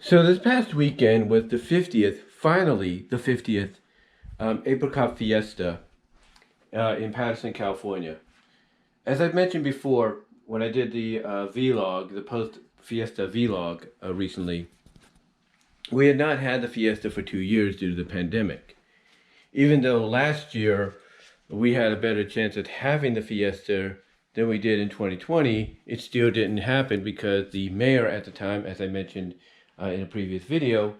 So this past weekend was the 50th, finally the 50th Apricot Fiesta in Patterson, California. As I've mentioned before, when I did the vlog, the post-Fiesta vlog recently, we had not had the Fiesta for 2 years due to the pandemic. Even though last year we had a better chance at having the Fiesta than we did in 2020, it still didn't happen because the mayor at the time, as I mentioned in a previous video,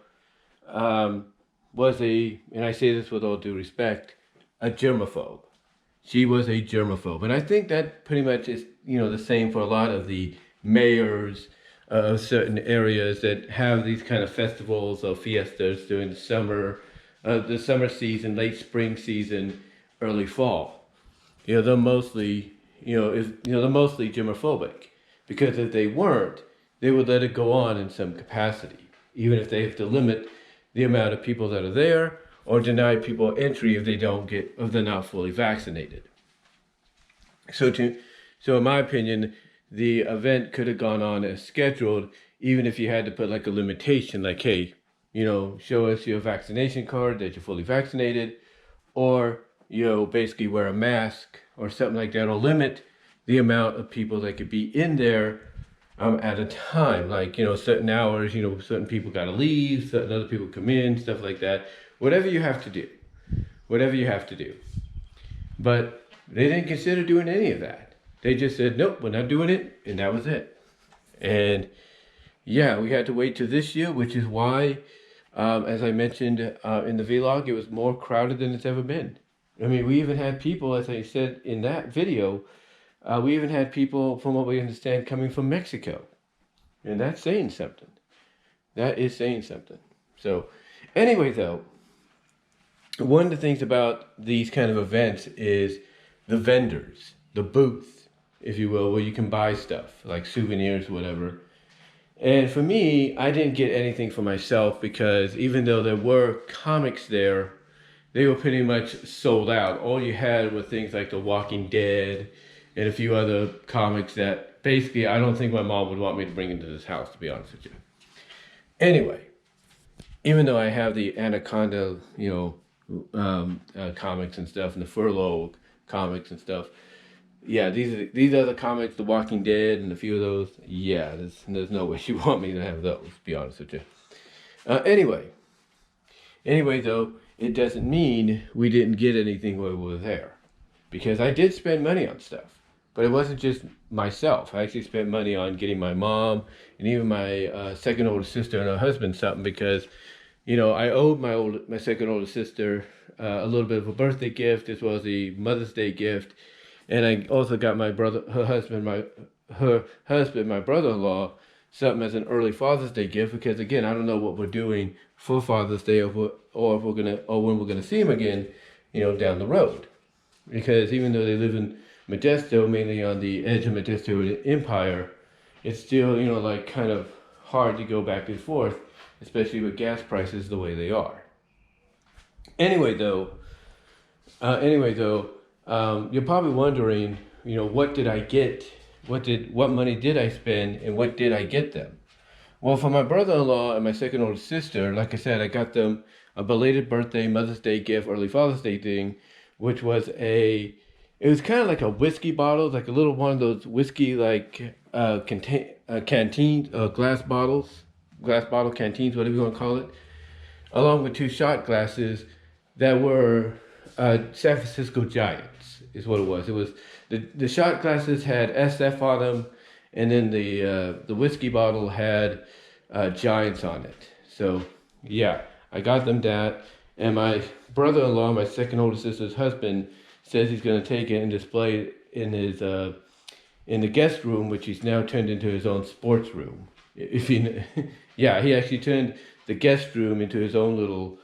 was and I say this with all due respect, a germaphobe. She was a germaphobe. And I think that pretty much is, the same for a lot of the mayors of certain areas that have these kind of festivals or fiestas during the summer season, late spring season, early fall. They're mostly, they're mostly germophobic, because if they weren't, they would let it go on in some capacity, even if they have to limit the amount of people that are there or deny people entry if they're not fully vaccinated. So in my opinion, the event could have gone on as scheduled, even if you had to put like a limitation, like, hey, show us your vaccination card that you're fully vaccinated, or, basically wear a mask or something like that, or limit the amount of people that could be in there at a time. Like, certain hours, certain people got to leave, certain other people come in, stuff like that. Whatever you have to do. But they didn't consider doing any of that. They just said, nope, we're not doing it, and that was it. And yeah, we had to wait till this year, which is why, as I mentioned in the vlog, it was more crowded than it's ever been. I mean, we even had people, as I said in that video, we even had people, from what we understand, coming from Mexico. And that's saying something. That is saying something. So anyway, though, one of the things about these kind of events is the vendors, the booth, if you will, where you can buy stuff, like souvenirs, whatever. And for me, I didn't get anything for myself because even though there were comics there, they were pretty much sold out. All you had were things like The Walking Dead and a few other comics that basically I don't think my mom would want me to bring into this house, to be honest with you. Anyway, even though I have the Anaconda, comics and stuff, and the Furlough comics and stuff, yeah, these are the comics, The Walking Dead, and a few of those. Yeah, there's no way she want me to have those, to be honest with you. Anyway, though, it doesn't mean we didn't get anything while we were there, because I did spend money on stuff. But it wasn't just myself. I actually spent money on getting my mom and even my second oldest sister and her husband something, because, I owed my second oldest sister a little bit of a birthday gift as well as a Mother's Day gift. And I also got my husband, my brother-in-law, something as an early Father's Day gift, because again, I don't know what we're doing for Father's Day or when we're gonna see him again, down the road. Because even though they live in Modesto, mainly on the edge of Modesto Empire, it's still, like kind of hard to go back and forth, especially with gas prices the way they are. Anyway, though, you're probably wondering, what did I get? What money did I spend, and what did I get them? Well, for my brother-in-law and my second oldest sister, like I said, I got them a belated birthday, Mother's Day gift, early Father's Day thing, which was it was kind of like a whiskey bottle, like a little one of those whiskey like canteens, glass bottle canteens, whatever you want to call it, along with 2 shot glasses that were San Francisco Giants, is what it was. It was the shot glasses had SF on them, and then the whiskey bottle had Giants on it. So yeah, I got them that, and my brother-in-law, my second oldest sister's husband, says he's going to take it and display it in his in the guest room, which he's now turned into his own sports room. Yeah, he actually turned the guest room into his own little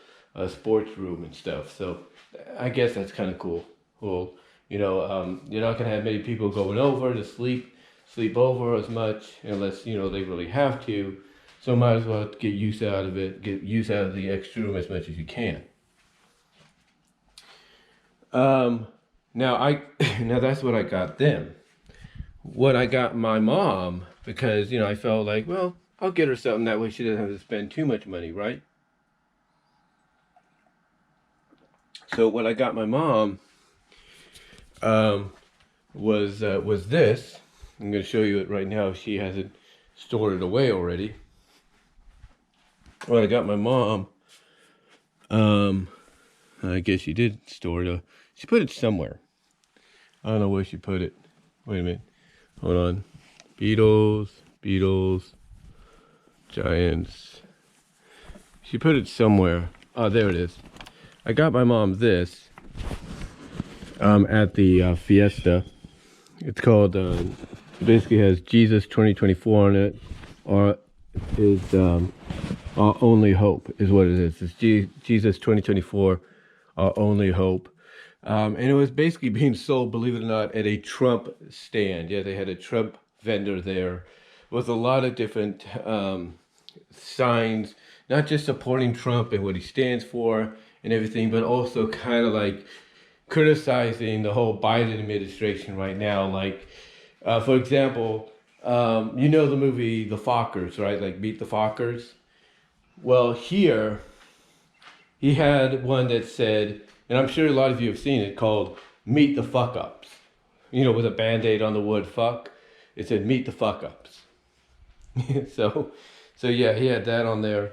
sports room and stuff. So I guess that's kind of cool. You're not gonna have many people going over to sleep over as much unless they really have to. So might as well get use out of it. Get use out of the extra room as much as you can. Now that's what I got them. What I got my mom, because I felt like, well, I'll get her something, that way she doesn't have to spend too much money, right? So what I got my mom was this. I'm going to show you it right now. She hasn't stored it away already. What I got my mom, I guess she did store it. She put it somewhere. I don't know where she put it. Wait a minute. Hold on. Beatles, Giants. She put it somewhere. Oh, there it is. I got my mom this at the Fiesta. It's called, basically has Jesus 2024 on it, or is our only hope is what it is. It's Jesus 2024, our only hope. And it was basically being sold, believe it or not, at a Trump stand. Yeah, they had a Trump vendor there with a lot of different signs, not just supporting Trump and what he stands for and everything, but also kind of like criticizing the whole Biden administration right now. Like, for example, you know the movie The Fockers, right? Like Meet the Fockers. Well, here, he had one that said, and I'm sure a lot of you have seen it, called Meet the Fuck-Ups. You know, with a Band-Aid on the word fuck. It said Meet the Fuck-Ups. So yeah, he had that on there.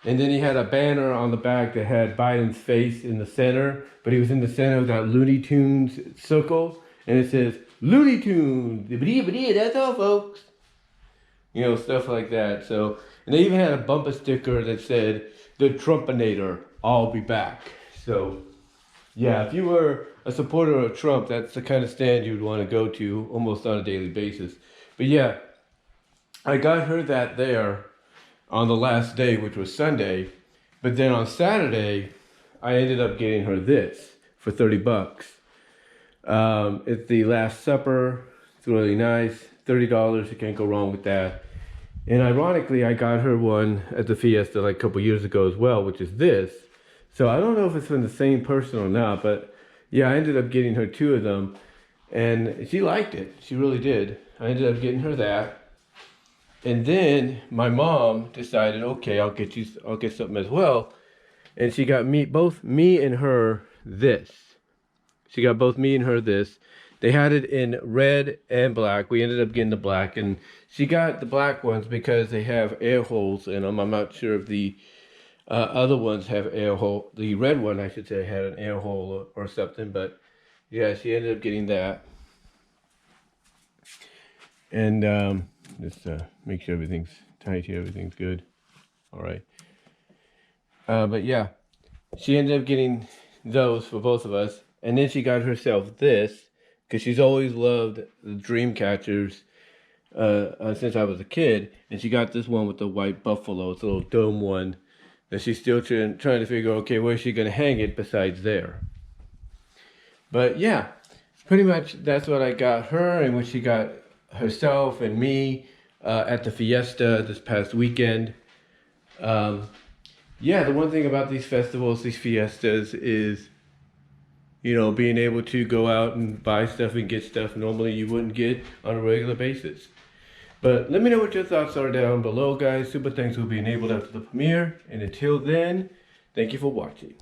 And then he had a banner on the back that had Biden's face in the center, but he was in the center of that Looney Tunes circle, and it says, Looney Tunes, that's all, folks. You know, stuff like that. So, and they even had a bumper sticker that said, the Trumpinator, I'll be back. So, yeah, if you were a supporter of Trump, that's the kind of stand you'd want to go to almost on a daily basis. But yeah, I got her that there on the last day, which was Sunday. But then on Saturday, I ended up getting her this for $30. It's the Last Supper. It's really nice. $30, you can't go wrong with that. And ironically, I got her one at the Fiesta like a couple years ago as well, which is this. So I don't know if it's from the same person or not, but yeah, I ended up getting her two of them, and she liked it. She really did. I ended up getting her that. And then my mom decided, okay, I'll get something as well. And she got both me and her this. She got both me and her this. They had it in red and black. We ended up getting the black, and she got the black ones because they have air holes in them. I'm not sure if the other ones have air hole. The red one, I should say, had an air hole or something. But yeah, she ended up getting that. And just make sure everything's tight here, everything's good. All right. But yeah, she ended up getting those for both of us. And then she got herself this, because she's always loved the dream catchers since I was a kid. And she got this one with the white buffalo. It's a little dome one that she's still trying to figure, okay, where's she going to hang it besides there? But yeah, pretty much that's what I got her and what she got herself and me at the Fiesta this past weekend. Yeah, the one thing about these festivals, these fiestas, is, you know, being able to go out and buy stuff and get stuff normally you wouldn't get on a regular basis. But let me know what your thoughts are down below, guys. Super thanks for being able after the premiere. And until then, thank you for watching.